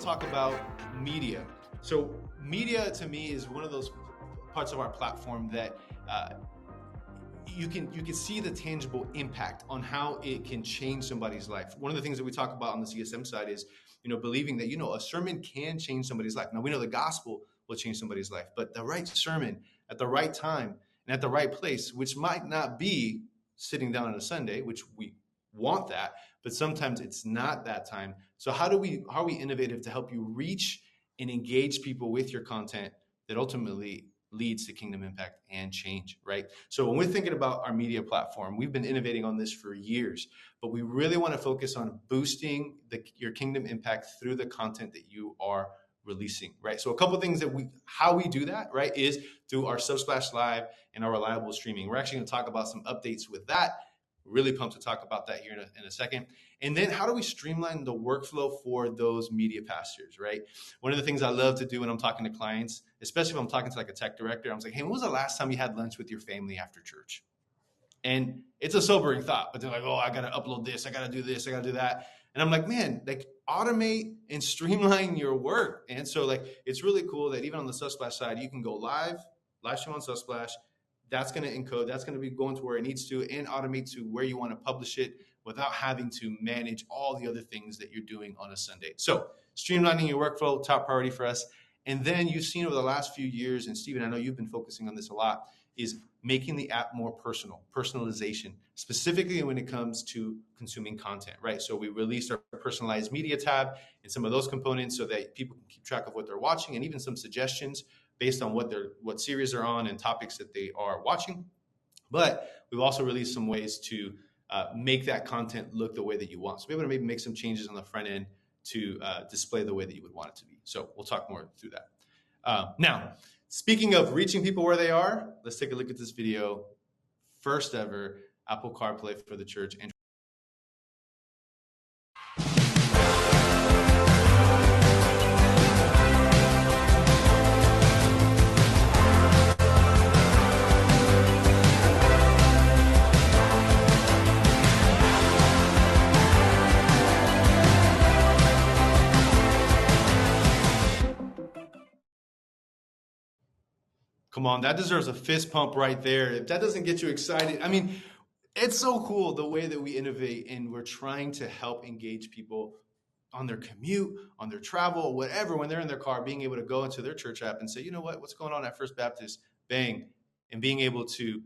to talk about media. So media to me is one of those parts of our platform that you can see the tangible impact on how it can change somebody's life. One of the things that we talk about on the CSM side is, believing that, a sermon can change somebody's life. Now we know the gospel will change somebody's life, but the right sermon at the right time and at the right place, which might not be sitting down on a Sunday, which we want that, but sometimes it's not that time. So how are we innovative to help you reach and engage people with your content that ultimately leads to kingdom impact and change, right? So when we're thinking about our media platform, we've been innovating on this for years, but we really want to focus on boosting your kingdom impact through the content that you are releasing, right? So a couple of things how we do that, right, is through our Subsplash Live and our reliable streaming. We're actually going to talk about some updates with that. Really pumped to talk about that here in a second. And then how do we streamline the workflow for those media pastors, right? One of the things I love to do when I'm talking to clients, especially if I'm talking to like a tech director, I'm like, hey, when was the last time you had lunch with your family after church? And it's a sobering thought, but they're like, oh, I got to upload this, I got to do this, I got to do that. And I'm like, man, like automate and streamline your work. And so like, it's really cool that even on the Subsplash side, you can go live stream on Subsplash. That's going to encode, that's going to be going to where it needs to and automate to where you want to publish it without having to manage all the other things that you're doing on a Sunday. So streamlining your workflow, top priority for us. And then you've seen over the last few years, and Steven, I know you've been focusing on this a lot, is making the app more personalization, specifically when it comes to consuming content, right? So we released our personalized media tab and some of those components so that people can keep track of what they're watching and even some suggestions based on what series they're on and topics that they are watching. But we've also released some ways to make that content look the way that you want. So we're able to maybe make some changes on the front end to display the way that you would want it to be. So we'll talk more through that. Now, speaking of reaching people where they are, let's take a look at this video. First ever Apple CarPlay for the church. Come on, that deserves a fist pump right there. If that doesn't get you excited, I mean, it's so cool the way that we innovate and we're trying to help engage people on their commute, on their travel, whatever, when they're in their car, being able to go into their church app and say, you know what's going on at First Baptist, bang, and being able to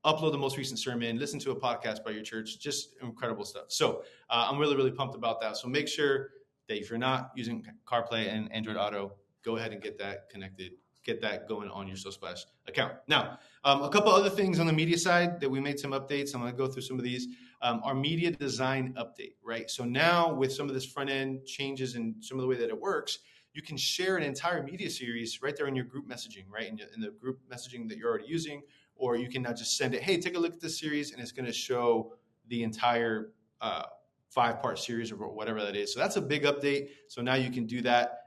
upload the most recent sermon, listen to a podcast by your church, just incredible stuff. So I'm really, really pumped about that. So make sure that if you're not using CarPlay and Android Auto, go ahead and get that connected. Get that going on your Subsplash account. Now, a couple other things on the media side that we made some updates. I'm going to go through some of these. Our media design update, right? So now with some of this front end changes and some of the way that it works, you can share an entire media series right there in your group messaging, right? In the group messaging that you're already using, or you can now just send it, hey, take a look at this series, and it's going to show the entire 5-part series or whatever that is. So that's a big update. So now you can do that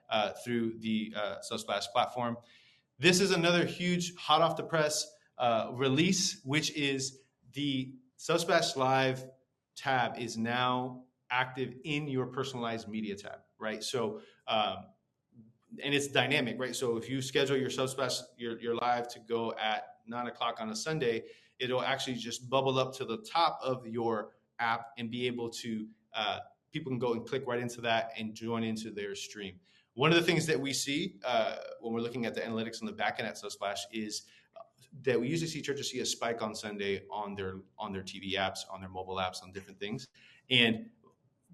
through the Subsplash platform. This is another huge hot off the press release, which is the Subsplash Live tab is now active in your personalized media tab, right? So, and it's dynamic, right? So if you schedule your Subsplash, your live to go at 9:00 on a Sunday, it'll actually just bubble up to the top of your app and be able to, people can go and click right into that and join into their stream. One of the things that we see when we're looking at the analytics on the back end at Subsplash is that we usually see churches see a spike on Sunday on their TV apps, on their mobile apps, on different things. And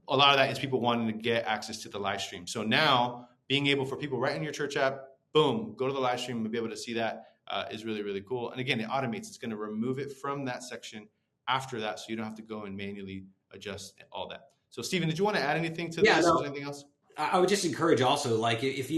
a lot of that is people wanting to get access to the live stream. So now being able for people right in your church app, boom, go to the live stream and be able to see that is really, really cool. And again, it automates. It's going to remove it from that section after that, so you don't have to go and manually adjust all that. So Stephen, did you want to add anything to this? No. Or anything else? I would just encourage also, like if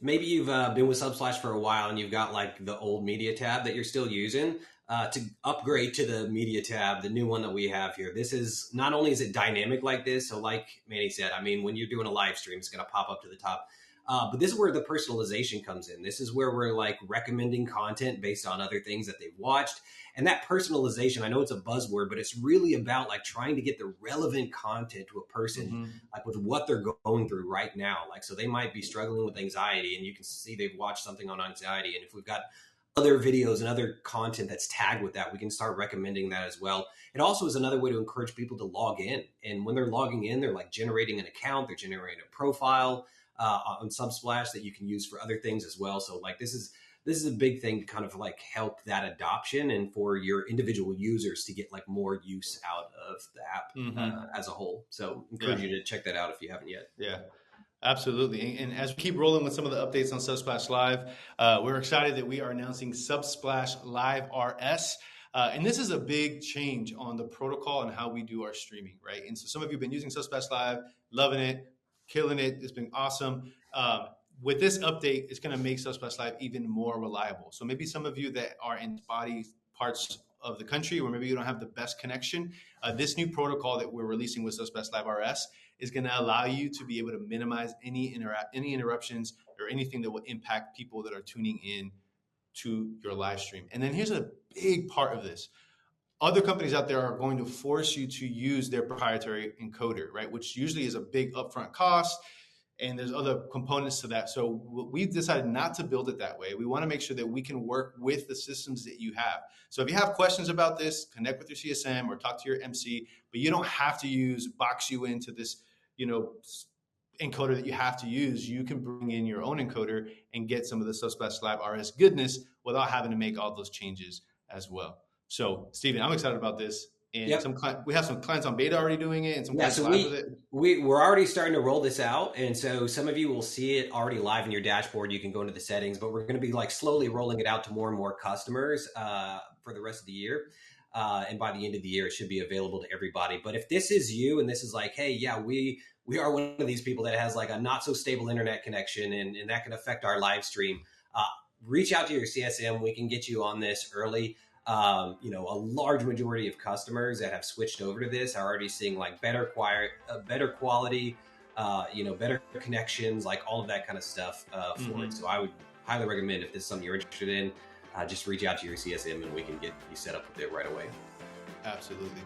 maybe you've been with Subsplash for a while and you've got like the old media tab that you're still using, to upgrade to the media tab, the new one that we have here. This is not only is it dynamic like this, so like Manny said, I mean, when you're doing a live stream, it's going to pop up to the top. But this is where the personalization comes in. This is where we're like recommending content based on other things that they've watched. And that personalization, I know it's a buzzword, but it's really about like trying to get the relevant content to a person, like with what they're going through right now. Like, so they might be struggling with anxiety, and you can see they've watched something on anxiety. And if we've got other videos and other content that's tagged with that, we can start recommending that as well. It also is another way to encourage people to log in. And when they're logging in, they're like generating an account, they're generating a profile on Subsplash that you can use for other things as well. So like this is a big thing to kind of like help that adoption and for your individual users to get like more use out of the app as a whole. So encourage you to check that out if you haven't yet. Yeah. Absolutely. And as we keep rolling with some of the updates on Subsplash Live, we're excited that we are announcing Subsplash Live RS. And this is a big change on the protocol and how we do our streaming, right? And so some of you have been using Subsplash Live, loving it, killing it. It's been awesome. With this update, it's going to make Subsplash Live even more reliable. So maybe some of you that are in spotty parts of the country, or maybe you don't have the best connection, this new protocol that we're releasing with Subsplash Live RS is going to allow you to be able to minimize any interruptions or anything that will impact people that are tuning in to your live stream. And then here's a big part of this. Other companies out there are going to force you to use their proprietary encoder, right? Which usually is a big upfront cost. And there's other components to that. So we've decided not to build it that way. We want to make sure that we can work with the systems that you have. So if you have questions about this, connect with your CSM or talk to your MC, but you don't have to box you into this, encoder that you have to use. You can bring in your own encoder and get some of the Subsplash Live RS goodness without having to make all those changes as well. So Steven, I'm excited about this. And we have some clients on beta already doing it, and some clients live with it. We're already starting to roll this out, and so some of you will see it already live in your dashboard. You can go into the settings, but we're going to be like slowly rolling it out to more and more customers for the rest of the year. And by the end of the year, it should be available to everybody. But if this is you, and this is like, hey, yeah, we are one of these people that has like a not so stable internet connection, and that can affect our live stream, reach out to your CSM. We can get you on this early. A large majority of customers that have switched over to this are already seeing like better quality, better connections, like all of that kind of stuff for it. So I would highly recommend, if this is something you're interested in, just reach out to your CSM and we can get you set up with it right away. Absolutely.